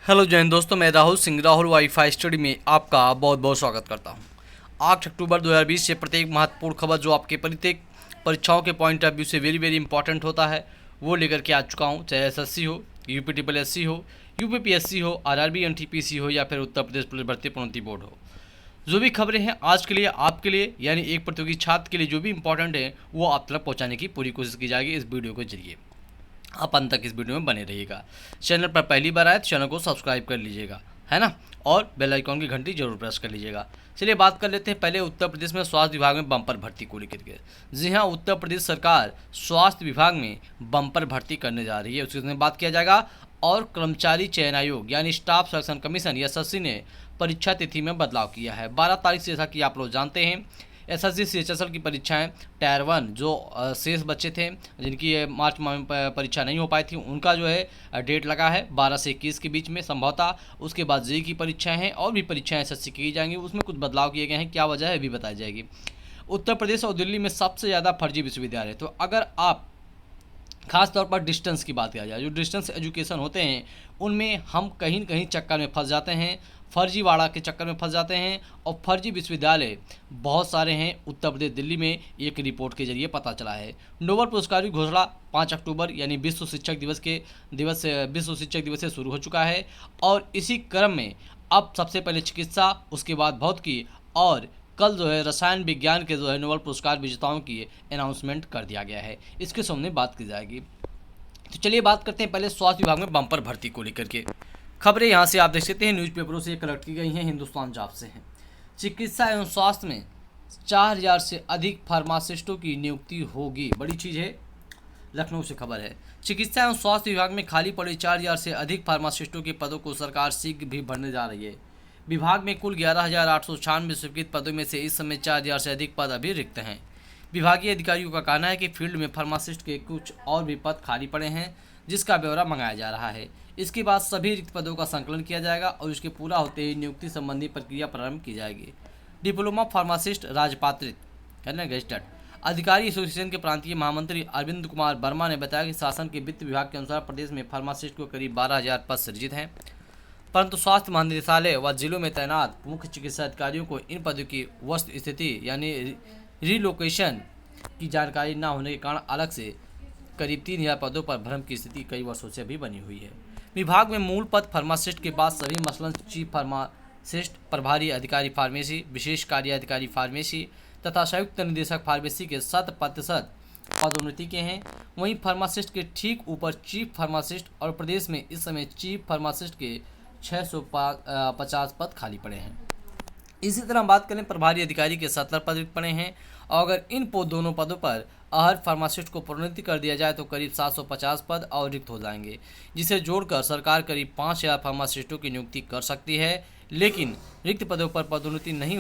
Hello Jain दोस्तों, मैं Rahul Singh Rahul wifi study में आपका बहुत बहुत स्वागत करता हूं। 8 अक्टूबर 2020 से प्रत्येक महत्वपूर्ण खबर जो आपके प्रत्येक परीक्षाओं के पॉइंट ऑफ व्यू से वेरी वेरी इंपॉर्टेंट होता है वो लेकर के आ चुका हूं। चाहे एसएससी हो, यूपी ट्रिपल एससी हो, यूपीपीएससी हो, आरआरबी एनटीपीसी हो या फिर उत्तर प्रदेश पुलिस भर्ती प्रोन्नति बोर्ड हो, जो भी खबरें हैं आज के लिए आपके लिए यानी एक प्रतियोगी छात्र के लिए जो भी इंपॉर्टेंट है वो आप तक पहुँचाने की पूरी कोशिश की जाएगी इस वीडियो के जरिए। आप अंत तक इस वीडियो में बने रहिएगा। चैनल पर पहली बार आए तो चैनल को सब्सक्राइब कर लीजिएगा, है ना, और बेल आइकॉन की घंटी जरूर प्रेस कर लीजिएगा। चलिए बात कर लेते हैं पहले उत्तर प्रदेश में स्वास्थ्य विभाग में बम्पर भर्ती को लेकर के। जी हाँ, उत्तर प्रदेश सरकार स्वास्थ्य विभाग में बम्पर भर्ती करने जा रही है, उसके में बात किया जाएगा। और कर्मचारी चयन आयोग यानी स्टाफ सिलेक्शन कमीशन एसएससी ने परीक्षा तिथि में बदलाव किया है। 12 तारीख से, जैसा कि आप लोग जानते हैं, एसएससी सीएचएसएल की परीक्षाएं टायर 1 जो शेष बच्चे थे जिनकी मार्च माह में परीक्षा नहीं हो पाई थी, उनका जो है डेट लगा है 12 से 21 के बीच में संभवतः। उसके बाद जेईई की परीक्षाएं हैं और भी परीक्षाएं एसएससी की जाएंगी, उसमें कुछ बदलाव किए गए हैं। क्या वजह है अभी बताई जाएगी। उत्तर प्रदेश और दिल्ली में सबसे ज़्यादा फर्जी विश्वविद्यालय, तो अगर आप खास तौर पर डिस्टेंस की बात किया जाए, जो डिस्टेंस एजुकेशन होते हैं उनमें हम कहीं न कहीं चक्कर में फंस जाते हैं, फर्जीवाड़ा के चक्कर में फंस जाते हैं और फर्जी विश्वविद्यालय बहुत सारे हैं उत्तर प्रदेश दिल्ली में, एक रिपोर्ट के जरिए पता चला है। नोबेल पुरस्कार की घोषणा 5 अक्टूबर यानी विश्व शिक्षक दिवस से शुरू हो चुका है और इसी क्रम में अब सबसे पहले चिकित्सा, उसके बाद भौतिकी और कल जो है रसायन विज्ञान के जो है नोबेल पुरस्कार विजेताओं की अनाउंसमेंट कर दिया गया है। इसके सामने बात की जाएगी। तो चलिए बात करते हैं पहले स्वास्थ्य विभाग में बम्पर भर्ती को लेकर के। खबरें यहाँ से आप देख सकते हैं, न्यूज़पेपरों से कलेक्ट की गई हैं, हिंदुस्तान जॉब से हैं। चिकित्सा एवं स्वास्थ्य में 4000 से अधिक फार्मासिस्टों की नियुक्ति होगी, बड़ी चीज़ है। लखनऊ से खबर है, चिकित्सा एवं स्वास्थ्य विभाग में खाली पड़े 4000 से अधिक फार्मासिस्टों के पदों को सरकार शीघ्र भी भरने जा रही है। विभाग में कुल 11,896 स्वीकृत पदों में से इस समय 4000 से अधिक पद अभी रिक्त हैं। विभागीय अधिकारियों का कहना है कि फील्ड में फार्मासिस्ट के कुछ और भी पद खाली पड़े हैं, जिसका ब्यौरा मंगाया जा रहा है। इसके बाद सभी रिक्त पदों का संकलन किया जाएगा और इसके पूरा होते ही नियुक्ति संबंधी प्रक्रिया प्रारंभ की जाएगी। डिप्लोमा फार्मासिस्ट राजपात्रित है ना गेस्टेड अधिकारी एसोसिएशन के प्रांतीय महामंत्री अरविंद कुमार वर्मा ने बताया कि शासन के वित्त विभाग के अनुसार प्रदेश में फार्मासिस्ट को करीब 12,000 पद सृजित हैं, परंतु स्वास्थ्य महानिदेशालय व जिलों में तैनात मुख्य चिकित्सा अधिकारियों को इन पदों की वस्तु स्थिति यानी रिलोकेशन की जानकारी न होने के कारण अलग से करीब 3,000 पदों पर भ्रम की स्थिति कई वर्षों से भी बनी हुई है। विभाग में मूल पद फार्मासिस्ट के बाद सभी मसलन चीफ फार्मासिस्ट, प्रभारी अधिकारी फार्मेसी, विशेष कार्य अधिकारी फार्मेसी तथा संयुक्त निदेशक फार्मेसी के 100% पदोन्नति के हैं। वहीं फार्मासिस्ट के ठीक ऊपर चीफ फार्मासिस्ट और प्रदेश में इस समय चीफ फार्मासिस्ट के 650 पद खाली पड़े हैं। इसी तरह बात करें प्रभारी अधिकारी के 70 पद रिक्त पड़े हैं और अगर इन दोनों पदों पर हर फार्मासिस्ट को प्रोन्नति कर दिया जाए तो करीब 750 पद और रिक्त हो जाएंगे, जिसे जोड़कर सरकार करीब 5,000 फार्मासिस्टों की नियुक्ति कर सकती है। लेकिन रिक्त पदों पर पदोन्नति नहीं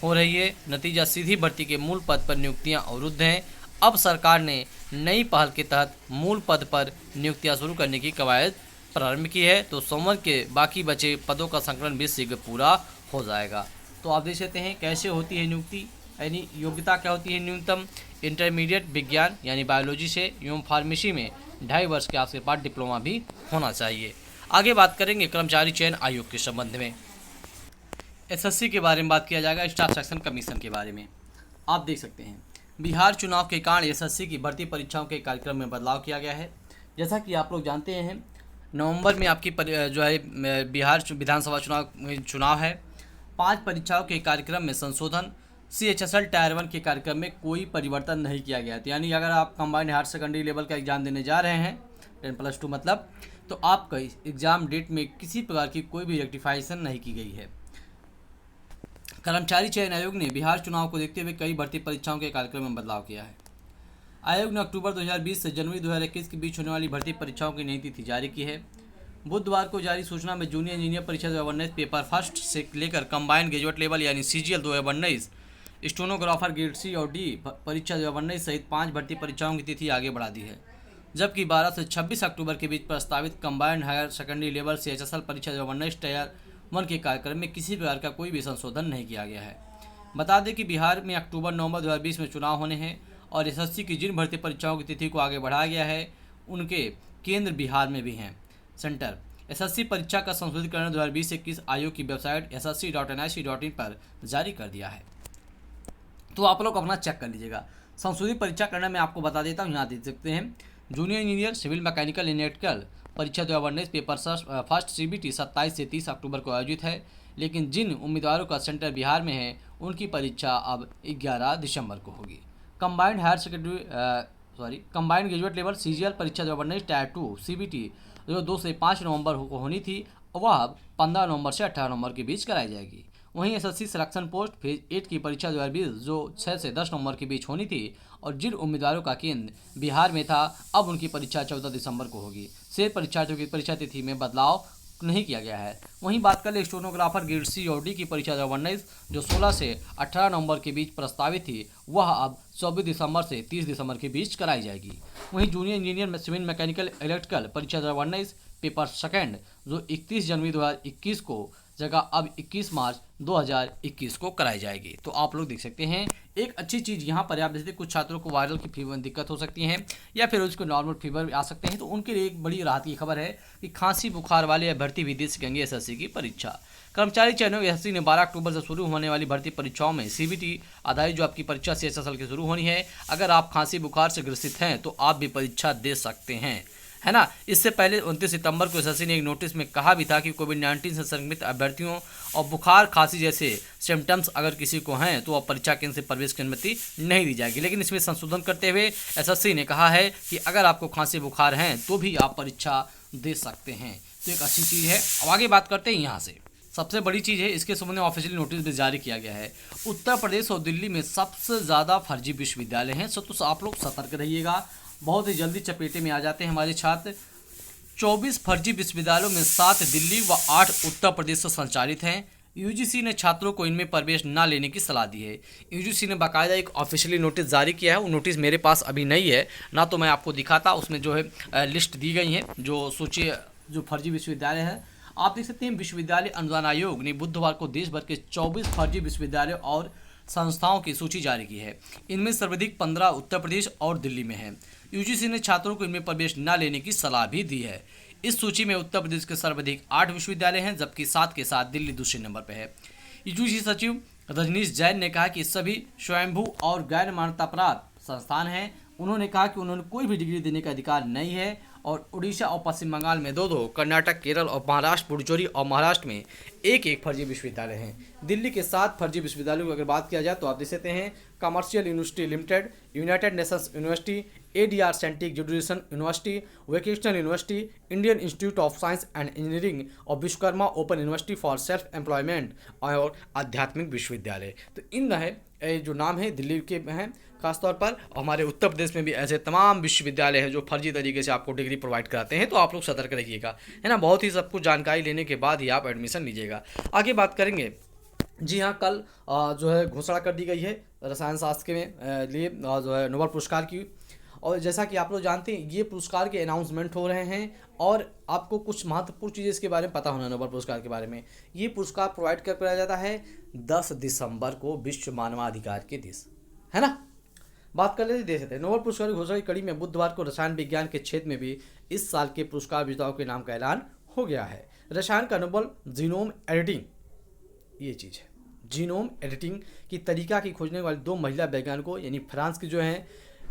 हो रही है, नतीजा सीधी भर्ती के मूल पद पर नियुक्तियां अवरुद्ध हैं। अब सरकार ने नई पहल के तहत मूल पद पर नियुक्तियां शुरू करने की कवायद प्रारंभ की है, तो सोमवार के बाकी बचे पदों का संकलन भी शीघ्र पूरा हो जाएगा। तो आप देख सकते हैं कैसे होती है नियुक्ति, यानी योग्यता क्या होती है। न्यूनतम इंटरमीडिएट विज्ञान यानी बायोलॉजी से एवं फार्मेसी में 2.5 वर्ष के आपके पास डिप्लोमा भी होना चाहिए। आगे बात करेंगे कर्मचारी चयन आयोग के संबंध में। एसएससी के बारे में बात किया जाएगा, स्टाफ सिलेक्शन कमीशन के बारे में। आप देख सकते हैं बिहार चुनाव के कारण एसएससी की भर्ती परीक्षाओं के कार्यक्रम में बदलाव किया गया है। जैसा कि आप लोग जानते हैं नवंबर में आपकी जो है बिहार विधानसभा चुनाव है। 5 परीक्षाओं के कार्यक्रम में संशोधन, सीएचएसएल टायर 1 के कार्यक्रम में कोई परिवर्तन नहीं किया गया था। यानी अगर आप कंबाइंड हायर सेकेंडरी लेवल का एग्जाम देने जा रहे हैं 10+2 मतलब, तो आपका एग्जाम डेट में किसी प्रकार की कोई भी रेक्टिफिकेशन नहीं की गई है। कर्मचारी चयन आयोग ने बिहार चुनाव को देखते हुए कई भर्ती परीक्षाओं के कार्यक्रम में बदलाव किया है। आयोग ने अक्टूबर 2020 से जनवरी 2021 के बीच होने वाली भर्ती परीक्षाओं की नई तिथि जारी की है। बुधवार को जारी सूचना में जूनियर इंजीनियर परीक्षा 2019 पेपर फर्स्ट से लेकर कंबाइंड ग्रेजुएट लेवल यानी सीजीएल 2019, स्टेनोग्राफर ग्रेड सी और डी परीक्षा 2019 सहित 5 भर्ती परीक्षाओं की तिथि आगे बढ़ा दी है, जबकि 12 से 26 अक्टूबर के बीच प्रस्तावित combined higher secondary level CHSL परीक्षा 2019 टायर 1 के कार्यक्रम में किसी प्रकार का कोई भी संशोधन नहीं किया गया है। बता दें कि बिहार में अक्टूबर-नवंबर 2020 में चुनाव होने हैं और एसएससी की जिन भर्ती परीक्षाओं की तिथि को आगे बढ़ाया गया है उनके केंद्र बिहार में भी हैं। सेंटर एसएससी परीक्षा का संशोधित 2020-21 आयोग की वेबसाइट ssc.nic.in पर जारी कर दिया है। तो आप लोग अपना चेक कर लीजिएगा। संशोधित परीक्षा करना मैं आपको बता देता हूँ, यहाँ देख सकते हैं। Junior engineer civil mechanical electrical परीक्षा 2019 पेपर फर्स्ट CBT 27 से 30 अक्टूबर को आयोजित है, लेकिन जिन उम्मीदवारों का सेंटर बिहार में है उनकी परीक्षा अब 11 दिसंबर को होगी। Combined higher secondary combined graduate level CGL परीक्षा 2019 टायर 2 CBT जो 2 से 5 नवंबर को होनी थी, वह अब 15 नवंबर से 18 नवंबर के बीच कराई जाएगी। वहीं एसएससी सिलेक्शन पोस्ट फेज 8 की परीक्षा 2020 जो 6 से 10 नवंबर के बीच होनी थी और जिन उम्मीदवारों का केंद्र बिहार में था, अब उनकी परीक्षा 14 दिसंबर को होगी। शेष परीक्षार्थियों की परीक्षा तिथि में बदलाव नहीं किया गया है। वहीं बात कर ले स्टेनोग्राफर ग्रेड C और D की परीक्षा 2019 जो 16 से 18 नवंबर के बीच प्रस्तावित थी, वह अब 24 दिसंबर से 30 दिसंबर के बीच कराई जाएगी। वहीं junior engineer civil mechanical electrical परीक्षा 2019 पेपर सेकेंड जो 31 जनवरी 2021 को जगह अब 21 मार्च 2021 को कराई जाएगी। तो आप लोग देख सकते हैं, एक अच्छी चीज़ यहाँ पर आप देखते हैं, कुछ छात्रों को वायरल की फीवर दिक्कत हो सकती है या फिर उसको नॉर्मल फीवर आ सकते हैं, तो उनके लिए एक बड़ी राहत की खबर है कि खांसी बुखार वाले अभ्यर्थी भी दे सकेंगे एसएससी की परीक्षा। कर्मचारी चयन एसएससी ने 12 अक्टूबर से शुरू होने वाली भर्ती परीक्षाओं में CBT आधारित जो आपकी परीक्षा CHSL की शुरू होनी है, अगर आप खांसी बुखार से ग्रसित हैं तो आप भी परीक्षा दे सकते हैं, है ना। इससे पहले 29 सितंबर को एसएससी ने एक नोटिस में कहा भी था कि कोविड-19 से संक्रमित अभ्यर्थियों और बुखार खांसी जैसे सिम्टम्स अगर किसी को हैं तो अब परीक्षा केंद्र से प्रवेश की अनुमति नहीं दी जाएगी। लेकिन इसमें संशोधन करते हुए एसएससी ने कहा है कि अगर आपको खांसी बुखार हैं तो भी आप परीक्षा दे सकते हैं, तो एक अच्छी चीज़ है। अब आगे बात करते हैं यहाँ से सबसे बड़ी चीज़ है, इसके संबंध में ऑफिशियल नोटिस भी जारी किया गया है। उत्तर प्रदेश और दिल्ली में सबसे ज़्यादा फर्जी विश्वविद्यालय हैं, तो आप लोग सतर्क रहिएगा। बहुत ही जल्दी चपेटे में आ जाते हैं हमारे छात्र। 24 फर्जी विश्वविद्यालयों में 7 दिल्ली व 8 उत्तर प्रदेश से संचालित हैं। यूजीसी ने छात्रों को इनमें प्रवेश न लेने की सलाह दी है। यूजीसी ने बाकायदा एक ऑफिशियली नोटिस जारी किया है, वो नोटिस मेरे पास अभी नहीं है ना, तो मैं आपको दिखाता। उसमें जो है लिस्ट दी गई है जो सोचिए जो फर्जी विश्वविद्यालय है। आप देख सकते हैं विश्वविद्यालय अनुदान आयोग ने बुधवार को देश भर के 24 फर्जी विश्वविद्यालय और संस्थाओं की सूची जारी की है। इनमें सर्वाधिक 15 उत्तर प्रदेश और दिल्ली में है। यूजीसी ने छात्रों को इनमें प्रवेश न लेने की सलाह भी दी है। इस सूची में उत्तर प्रदेश के सर्वाधिक 8 विश्वविद्यालय हैं, जबकि 7 के साथ दिल्ली दूसरे नंबर पर है। यूजीसी सचिव रजनीश जैन ने कहा कि सभी स्वयंभू और गैर मान्यता प्राप्त संस्थान हैं। उन्होंने कहा कि उन्होंने कोई भी डिग्री देने का अधिकार नहीं है और उड़ीसा और पश्चिम बंगाल में 2-2, कर्नाटक, केरल और महाराष्ट्र, पुडुचेरी और महाराष्ट्र में 1-1 फर्जी विश्वविद्यालय हैं। दिल्ली के 7 फर्जी विश्वविद्यालयों की अगर बात किया जाए तो आप देख सकते हैं commercial university limited, united nations university, ADR centric जुडिशन university, vocational university, Indian institute of science and engineering और Vishwakarma open university for self employment और आध्यात्मिक विश्वविद्यालय। तो इन है जो नाम है दिल्ली के हैं खासतौर पर। हमारे उत्तर प्रदेश में भी ऐसे तमाम विश्वविद्यालय हैं जो फर्जी तरीके से आपको डिग्री प्रोवाइड कराते हैं, तो आप लोग सतर्क रहिएगा, है ना। बहुत ही सब कुछ जानकारी लेने के बाद ही आप एडमिशन लीजिएगा। आगे बात करेंगे, जी हाँ, कल जो है घोषणा कर दी गई है रसायन शास्त्र के लिए जो है नोबेल पुरस्कार की। और जैसा कि आप लोग जानते हैं ये पुरस्कार के अनाउंसमेंट हो रहे हैं और आपको कुछ महत्वपूर्ण चीज़ें इसके बारे में पता होना नोबेल पुरस्कार के बारे में। ये पुरस्कार प्रोवाइड कर कराया जाता है 10 दिसंबर को, विश्व मानवाधिकार के दिवस, है ना। बात कर लेते दे सकते हैं नोबेल पुरस्कार की घोषणा की कड़ी में बुधवार को रसायन विज्ञान के क्षेत्र में भी इस साल के पुरस्कार विजेताओं के नाम का ऐलान हो गया है। रसायन का नोबेल जीनोम एडिटिंग, ये चीज़ है, जीनोम एडिटिंग की तरीका की खोजने वाली 2 महिला वैज्ञानिकों यानी फ्रांस की जो हैं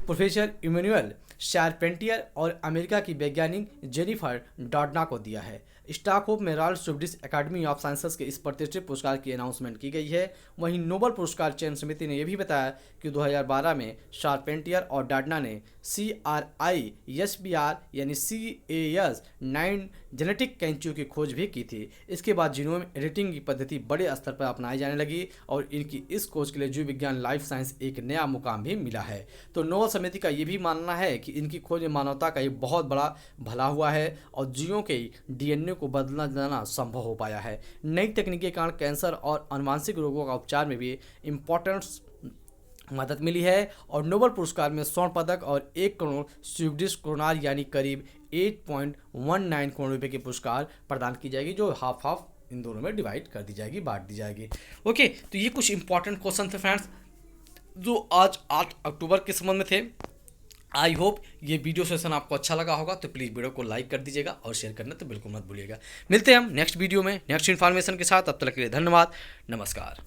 प्रोफेसर इमैनुअल शारपेंटियर और अमेरिका की वैज्ञानिक जेनिफर डॉडना को दिया है। स्टॉकहोम में royal Swedish academy of sciences के इस प्रतिष्ठित पुरस्कार की अनाउंसमेंट की गई है। वहीं नोबेल पुरस्कार चयन समिति ने यह भी बताया कि 2012 में शारपेंटियर और डॉडना ने CRISPR यानी CAS 9 जेनेटिक कैंचियों की खोज भी की थी। इसके बाद जीनोम एडिटिंग की पद्धति बड़े स्तर पर अपनाई जाने लगी और इनकी इस खोज के लिए जीव विज्ञान लाइफ साइंस एक नया मुकाम भी मिला है। तो नोबेल समिति का ये भी मानना है कि इनकी खोज में मानवता का एक बहुत बड़ा भला हुआ है और जीवों के DNA को बदलना जाना संभव हो पाया है। नई तकनीक के कारण कैंसर और अनुवांशिक रोगों का उपचार में भी इम्पोर्टेंस मदद मिली है। और नोबेल पुरस्कार में स्वर्ण पदक और 1 करोड़ स्वीडिश क्रोनार यानी करीब 8.19 करोड़ रुपए के पुरस्कार प्रदान की जाएगी, जो हाफ इन दोनों में डिवाइड कर दी जाएगी, बांट दी जाएगी। ओके, तो ये कुछ इंपॉर्टेंट क्वेश्चन थे फ्रेंड्स जो आज 8 अक्टूबर के संबंध में थे। आई होप ये वीडियो सेशन आपको अच्छा लगा होगा, तो प्लीज़ वीडियो को लाइक कर दीजिएगा और शेयर करना तो बिल्कुल मत भूलिएगा। मिलते हैं हम नेक्स्ट वीडियो में नेक्स्ट इन्फॉर्मेशन के साथ। अब तक के लिए धन्यवाद, नमस्कार।